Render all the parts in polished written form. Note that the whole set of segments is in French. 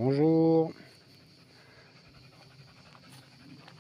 Bonjour.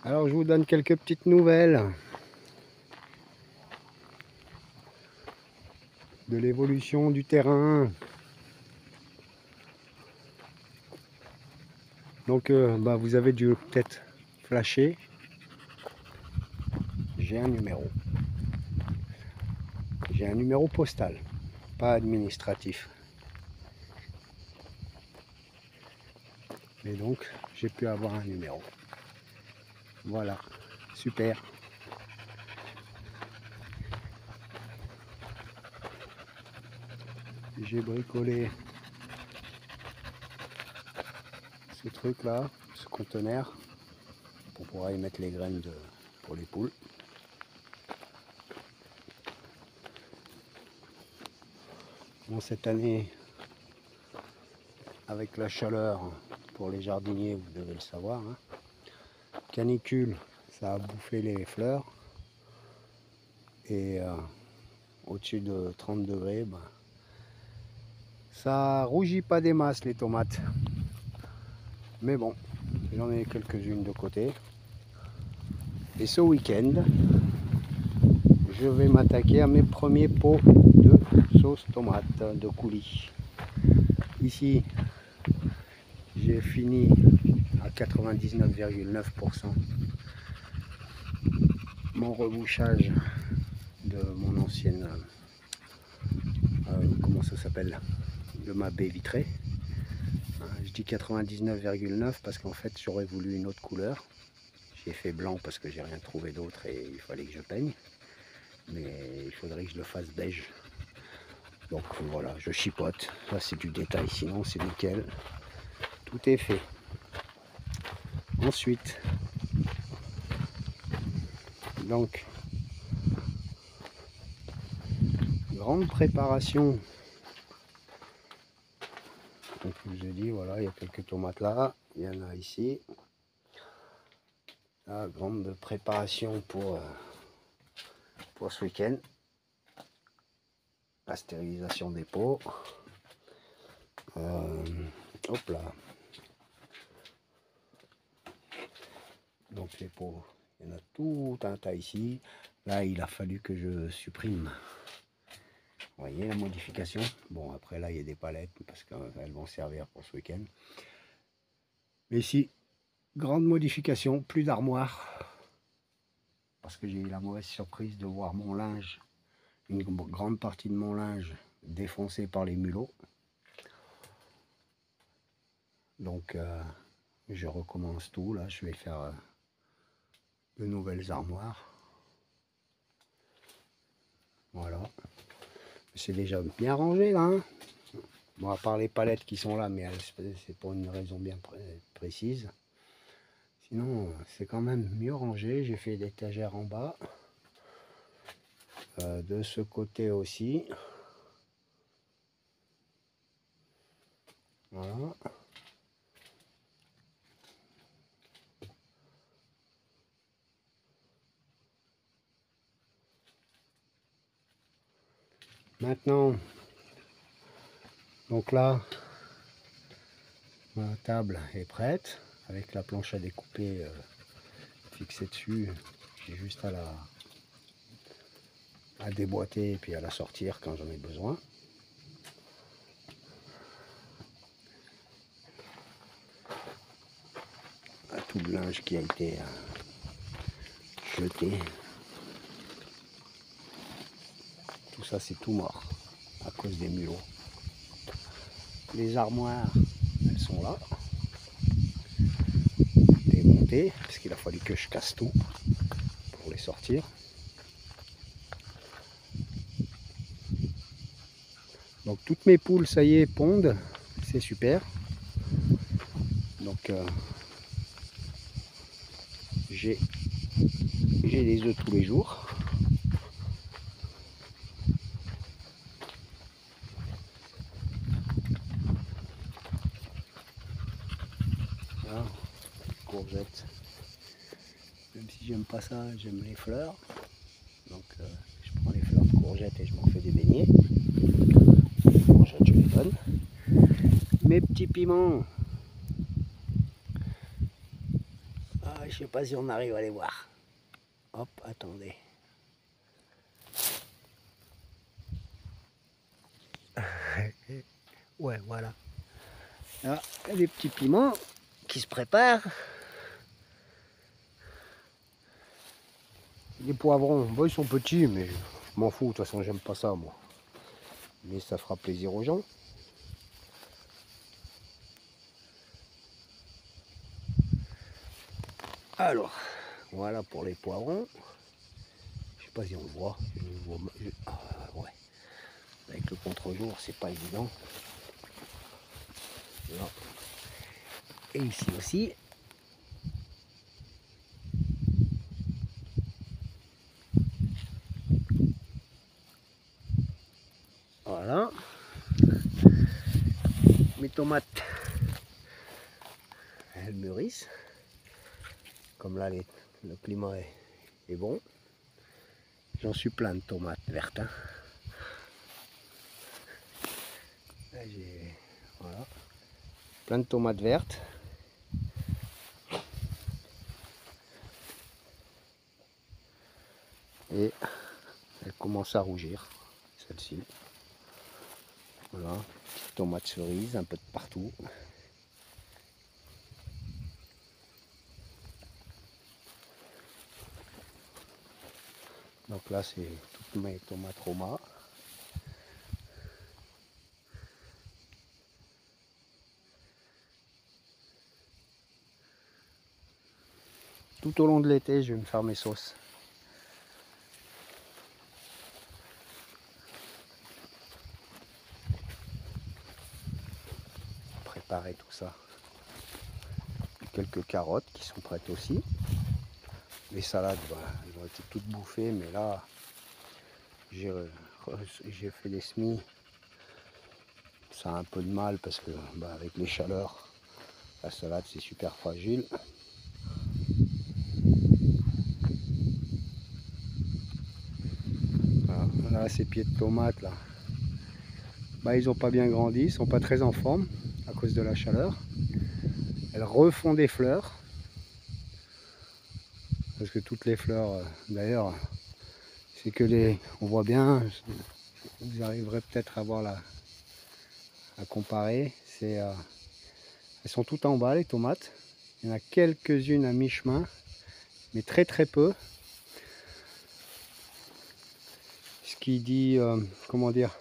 Alors je vous donne quelques petites nouvelles de l'évolution du terrain. Donc vous avez dû peut-être flasher. J'ai un numéro. J'ai un numéro postal, pas administratif. Et donc j'ai pu avoir un numéro. Voilà, super. J'ai bricolé ce truc là, ce conteneur, pour pouvoir y mettre les graines pour les poules. Bon, cette année, avec la chaleur, pour les jardiniers, vous devez le savoir, hein, canicule, ça a bouffé les fleurs. Et au-dessus de 30 degrés, ça rougit pas des masses les tomates. Mais bon, j'en ai quelques-unes de côté. Et ce week-end, je vais m'attaquer à mes premiers pots de sauce tomate de coulis. Ici, j'ai fini à 99,9% mon rebouchage de mon ancienne, comment ça s'appelle, de ma baie vitrée. Je dis 99,9 parce qu'en fait j'aurais voulu une autre couleur. J'ai fait blanc parce que j'ai rien trouvé d'autre et il fallait que je peigne. Mais il faudrait que je le fasse beige. Donc voilà, je chipote. Là c'est du détail, sinon c'est nickel. Tout est fait. Ensuite, donc, grande préparation. Donc je vous ai dit, voilà, il y a quelques tomates là, il y en a ici. La grande préparation pour ce week-end. La stérilisation des pots. Hop là. Donc les pots, il y en a tout un tas ici. Là, il a fallu que je supprime. Vous voyez la modification. Bon, après là, il y a des palettes parce qu'elles vont servir pour ce week-end. Mais ici, grande modification, plus d'armoire. Parce que j'ai eu la mauvaise surprise de voir mon linge, une grande partie de mon linge défoncé par les mulots. Donc, je recommence tout. Là, je vais faire de nouvelles armoires. Voilà. C'est déjà bien rangé là. Hein. Bon, à part les palettes qui sont là, mais c'est pour une raison bien précise. Sinon, c'est quand même mieux rangé. J'ai fait l'étagère en bas. De ce côté aussi. Voilà. Maintenant, donc là, ma table est prête avec la planche à découper fixée dessus. J'ai juste à déboîter et puis à la sortir quand j'en ai besoin. Tout le linge qui a été jeté. Tout ça c'est tout mort à cause des mulots. Les armoires, elles sont là, démontées, parce qu'il a fallu que je casse tout pour les sortir. Donc toutes mes poules, ça y est, pondent, c'est super. Donc j'ai des œufs tous les jours. Voilà, courgettes. Même si j'aime pas ça, j'aime les fleurs. Donc je prends les fleurs de courgettes et je m'en fais des beignets. Les courgettes, je les donne. Mes petits piments, je sais pas si on arrive à les voir. Hop, attendez. Ouais, voilà. Là, il y a des petits piments qui se préparent. Les poivrons, bon, ils sont petits, mais je m'en fous. De toute façon, j'aime pas ça, moi. Mais ça fera plaisir aux gens. Alors, voilà pour les poivrons. Je sais pas si on le voit. Ouais. Avec le contre-jour, c'est pas évident. Là. Et ici aussi. Voilà. Mes tomates, elles mûrissent. Comme là, le climat est bon. J'en suis plein de tomates vertes. Hein. Là, voilà. Plein de tomates vertes. Et elles commencent à rougir, celle-ci. Voilà, petite tomate cerise, un peu de partout. Donc là, c'est toutes mes tomates Roma. Tout au long de l'été, je vais me faire mes sauces. Préparer tout ça. Quelques carottes qui sont prêtes aussi. Les salades, bah, elles ont été toutes bouffées, mais là, j'ai fait des semis. Ça a un peu de mal parce que bah, avec les chaleurs, la salade c'est super fragile. Voilà. Là, ces pieds de tomates là, bah, ils n'ont pas bien grandi, ils sont pas très en forme à cause de la chaleur. Elles refont des fleurs. Parce que toutes les fleurs, d'ailleurs, c'est que on voit bien, vous arriverez peut-être à voir à comparer. Elles sont toutes en bas les tomates. Il y en a quelques-unes à mi-chemin, mais très très peu. Ce qui dit, comment dire,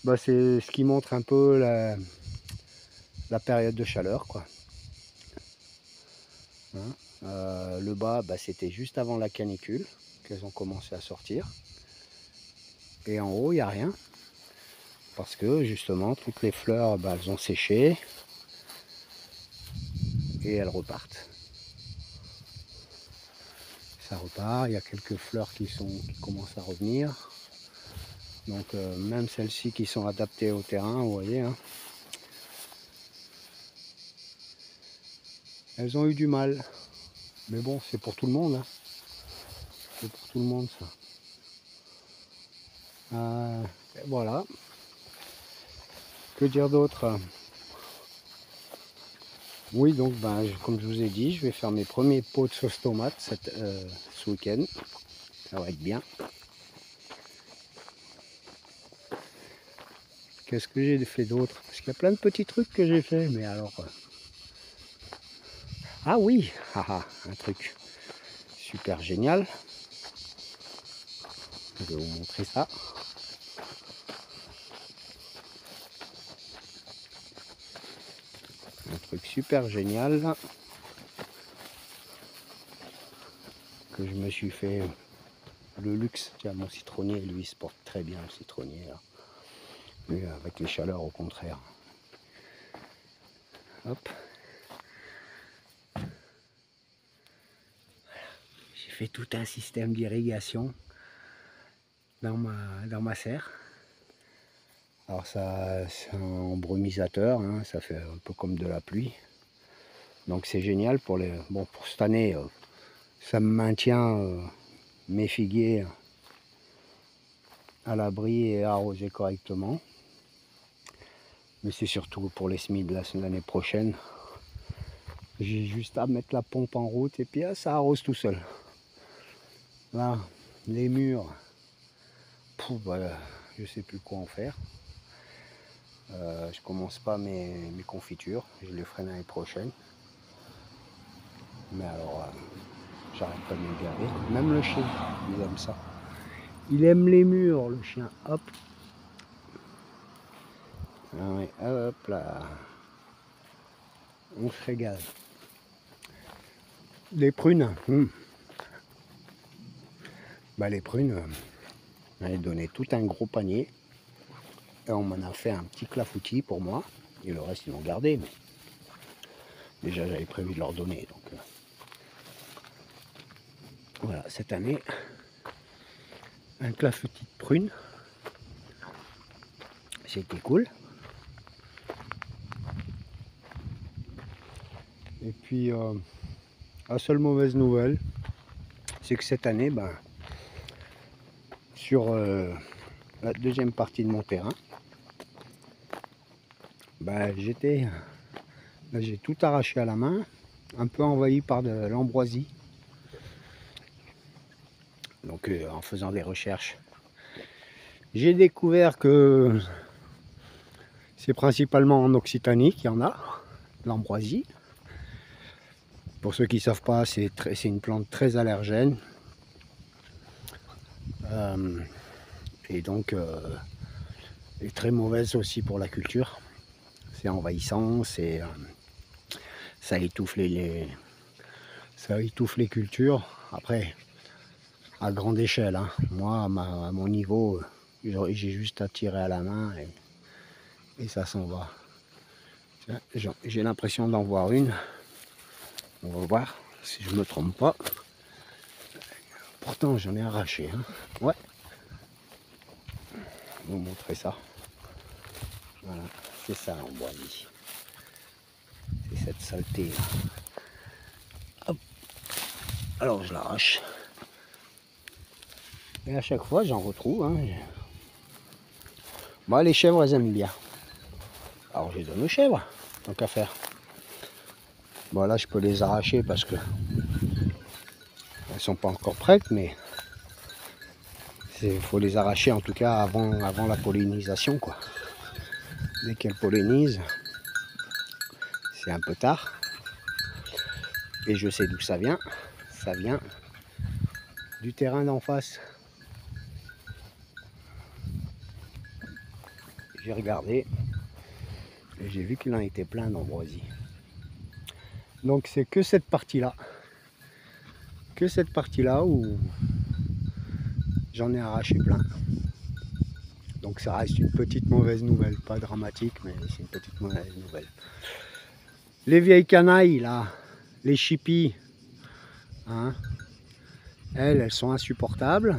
bah, c'est ce qui montre un peu la période de chaleur, quoi. Hein, le bas, bah, c'était juste avant la canicule qu'elles ont commencé à sortir. Et en haut, il n'y a rien. Parce que justement, toutes les fleurs, bah, elles ont séché. Et elles repartent. Ça repart, il y a quelques fleurs qui commencent à revenir. Donc même celles-ci qui sont adaptées au terrain, vous voyez, hein, elles ont eu du mal. Mais bon, c'est pour tout le monde. Hein. C'est pour tout le monde ça. Voilà. Que dire d'autre? Oui, donc ben, comme je vous ai dit, je vais faire mes premiers pots de sauce tomate ce week-end. Ça va être bien. Qu'est-ce que j'ai fait d'autre? Parce qu'il y a plein de petits trucs que j'ai fait, mais alors... Ah oui, un truc super génial. Je vais vous montrer ça. Un truc super génial que je me suis fait le luxe. Tiens, mon citronnier, lui, il se porte très bien le citronnier. Là. Mais avec les chaleurs, au contraire. Hop. J'ai fait tout un système d'irrigation dans ma serre. Alors ça, c'est un brumisateur, hein, ça fait un peu comme de la pluie. Donc c'est génial pour les. Bon, pour cette année, ça me maintient mes figuiers à l'abri et arrosés correctement. Mais c'est surtout pour les semis de l'année prochaine. J'ai juste à mettre la pompe en route et puis ça arrose tout seul. Là, les murs, voilà, je sais plus quoi en faire. Je commence pas mes confitures, je les ferai l'année prochaine. Mais alors, j'arrête pas de me gaver. Même le chien, il aime ça. Il aime les murs, le chien. Hop. Ah ouais, hop là. On se régale. Les prunes. Bah, les prunes, j'avais donné tout un gros panier. Et on m'en a fait un petit clafoutis pour moi. Et le reste, ils l'ont gardé. Mais déjà, j'avais prévu de leur donner. Donc, voilà, cette année, un clafoutis de prunes. C'était cool. Et puis, la seule mauvaise nouvelle, c'est que cette année, ben, sur la deuxième partie de mon terrain, ben, j'ai tout arraché à la main, un peu envahi par de l'ambroisie. Donc en faisant des recherches, j'ai découvert que c'est principalement en Occitanie qu'il y en a, l'ambroisie. Pour ceux qui ne savent pas, c'est une plante très allergène. Et donc est très mauvaise aussi pour la culture. C'est envahissant, ça étouffe ça étouffe les cultures. Après, à grande échelle, hein. Moi, à mon niveau, j'ai juste à tirer à la main et ça s'en va. J'ai l'impression d'en voir une. On va voir si je me trompe pas. Pourtant, j'en ai arraché. Hein. Ouais. Je vais vous montrer ça. Voilà, c'est ça l'ambroisie. C'est cette saleté là. Hop. Alors je l'arrache. Et à chaque fois j'en retrouve. Hein. Bon, les chèvres elles aiment bien. Alors je les donne aux chèvres, tant qu'à faire. Bon là je peux les arracher parce que elles sont pas encore prêtes, mais il faut les arracher en tout cas avant la pollinisation quoi. Dès qu'elles pollinisent, c'est un peu tard. Et je sais d'où ça vient. Ça vient du terrain d'en face. J'ai regardé et j'ai vu qu'il en était plein d'ambroisie. Donc c'est que cette partie-là. Que cette partie-là où j'en ai arraché plein. Donc ça reste une petite mauvaise nouvelle. Pas dramatique, mais c'est une petite mauvaise nouvelle. Les vieilles canailles, là, les chippies, hein, elles sont insupportables.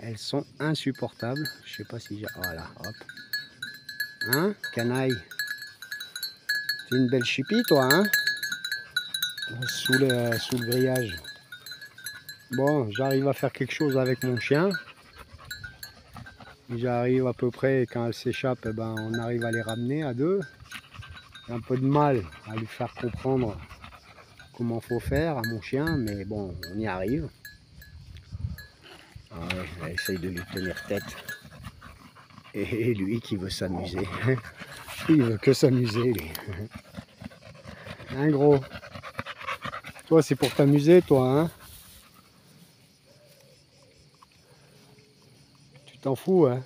Elles sont insupportables. Je sais pas si j'ai... Voilà, hop. Hein, canaille. C'est une belle chippie, toi, hein, sous le grillage. Bon, j'arrive à faire quelque chose avec mon chien. J'arrive à peu près, quand elle s'échappe, eh ben, on arrive à les ramener à deux. J'ai un peu de mal à lui faire comprendre comment faut faire à mon chien, mais bon, on y arrive. Ah ouais, elle essaye de lui tenir tête. Et lui qui veut s'amuser. Il veut que s'amuser, lui. Hein, gros? Toi, c'est pour t'amuser, toi, hein? Tu t'en fous, hein?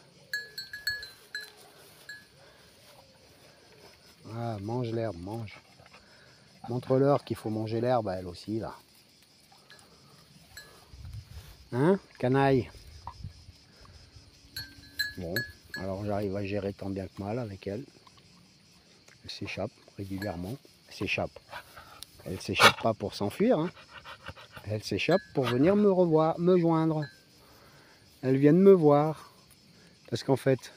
Ah, mange l'herbe, mange. Montre-leur qu'il faut manger l'herbe à elle aussi, là. Hein, canaille? Bon, alors j'arrive à gérer tant bien que mal avec elle. Elle s'échappe régulièrement. Elle s'échappe. Elle s'échappe pas pour s'enfuir, hein. Elle s'échappe pour venir me revoir, me joindre. Elle vient de me voir. Parce qu'en fait,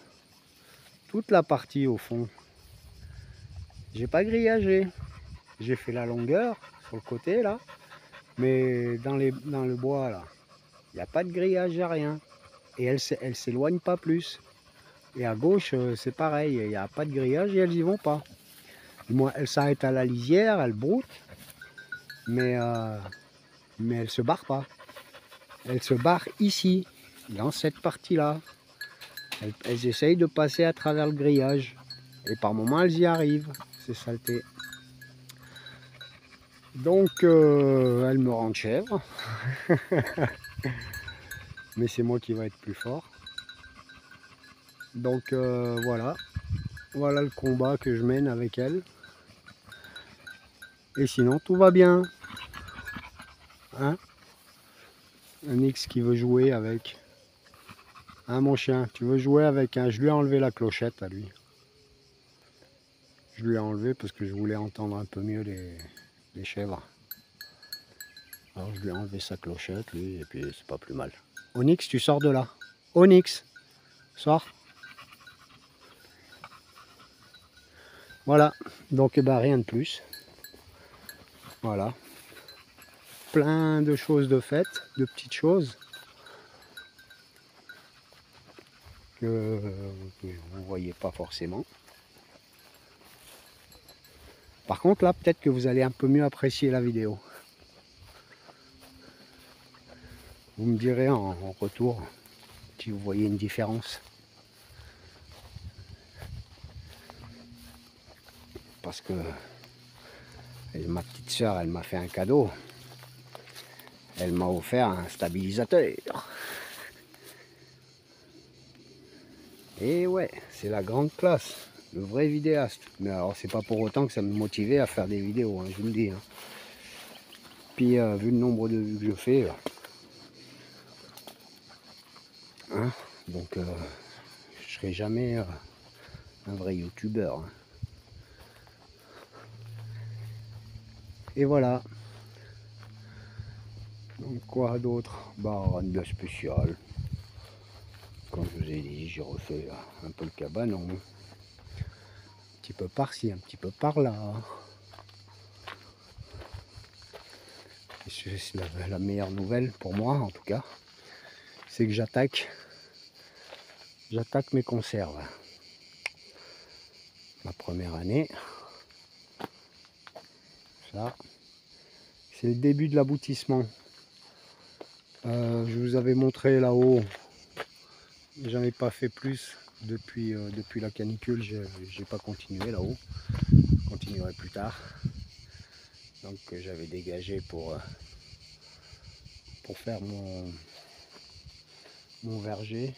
toute la partie au fond, j'ai pas grillagé. J'ai fait la longueur sur le côté là. Mais dans le bois là, il n'y a pas de grillage, il n'y a rien. Et elle s'éloigne pas plus. Et à gauche, c'est pareil, il n'y a pas de grillage et elles y vont pas. Moi, elles s'arrêtent à la lisière, elles broutent, mais elles se barrent pas. Elles se barrent ici, dans cette partie-là. Elles essayent de passer à travers le grillage. Et par moments, elles y arrivent. C'est saleté. Donc, elles me rendent chèvre. Mais c'est moi qui va être plus fort. Donc, voilà. Voilà le combat que je mène avec elles. Et sinon, tout va bien. Hein? Un X qui veut jouer avec. Hein, mon chien, tu veux jouer avec un... Je lui ai enlevé la clochette à lui. Je lui ai enlevé parce que je voulais entendre un peu mieux les chèvres. Alors je lui ai enlevé sa clochette, lui, et puis c'est pas plus mal. Onyx, tu sors de là. Onyx, sors. Voilà, donc ben, rien de plus. Voilà. Plein de choses de faites, de petites choses que vous ne voyez pas forcément. Par contre là, peut-être que vous allez un peu mieux apprécier la vidéo. Vous me direz en retour si vous voyez une différence. Parce que ma petite soeur, elle m'a fait un cadeau. Elle m'a offert un stabilisateur. Et ouais, c'est la grande classe, le vrai vidéaste. Mais alors c'est pas pour autant que ça me motivait à faire des vidéos, hein, je vous le dis. Hein. Puis vu le nombre de vues que je fais, hein, donc je serai jamais un vrai youtubeur. Hein. Et voilà. Donc quoi d'autre? Bah rien de spécial. Comme je vous ai dit, j'ai refait un peu le cabanon. Un petit peu par-ci, un petit peu par-là. C'est la meilleure nouvelle pour moi en tout cas. C'est que j'attaque mes conserves. Ma première année. Ça. C'est le début de l'aboutissement. Je vous avais montré là-haut. J'en ai pas fait plus depuis la canicule. J'ai pas continué là-haut. Je continuerai plus tard. Donc j'avais dégagé pour faire mon verger.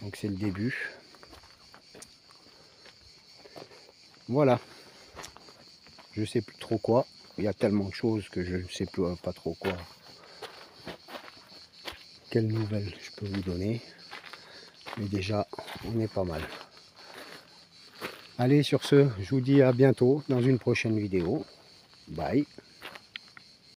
Donc c'est le début. Voilà. Je sais plus trop quoi. Il y a tellement de choses que je ne sais plus pas trop quoi. Quelles nouvelles je peux vous donner. Mais déjà, on est pas mal. Allez, sur ce, je vous dis à bientôt dans une prochaine vidéo. Bye.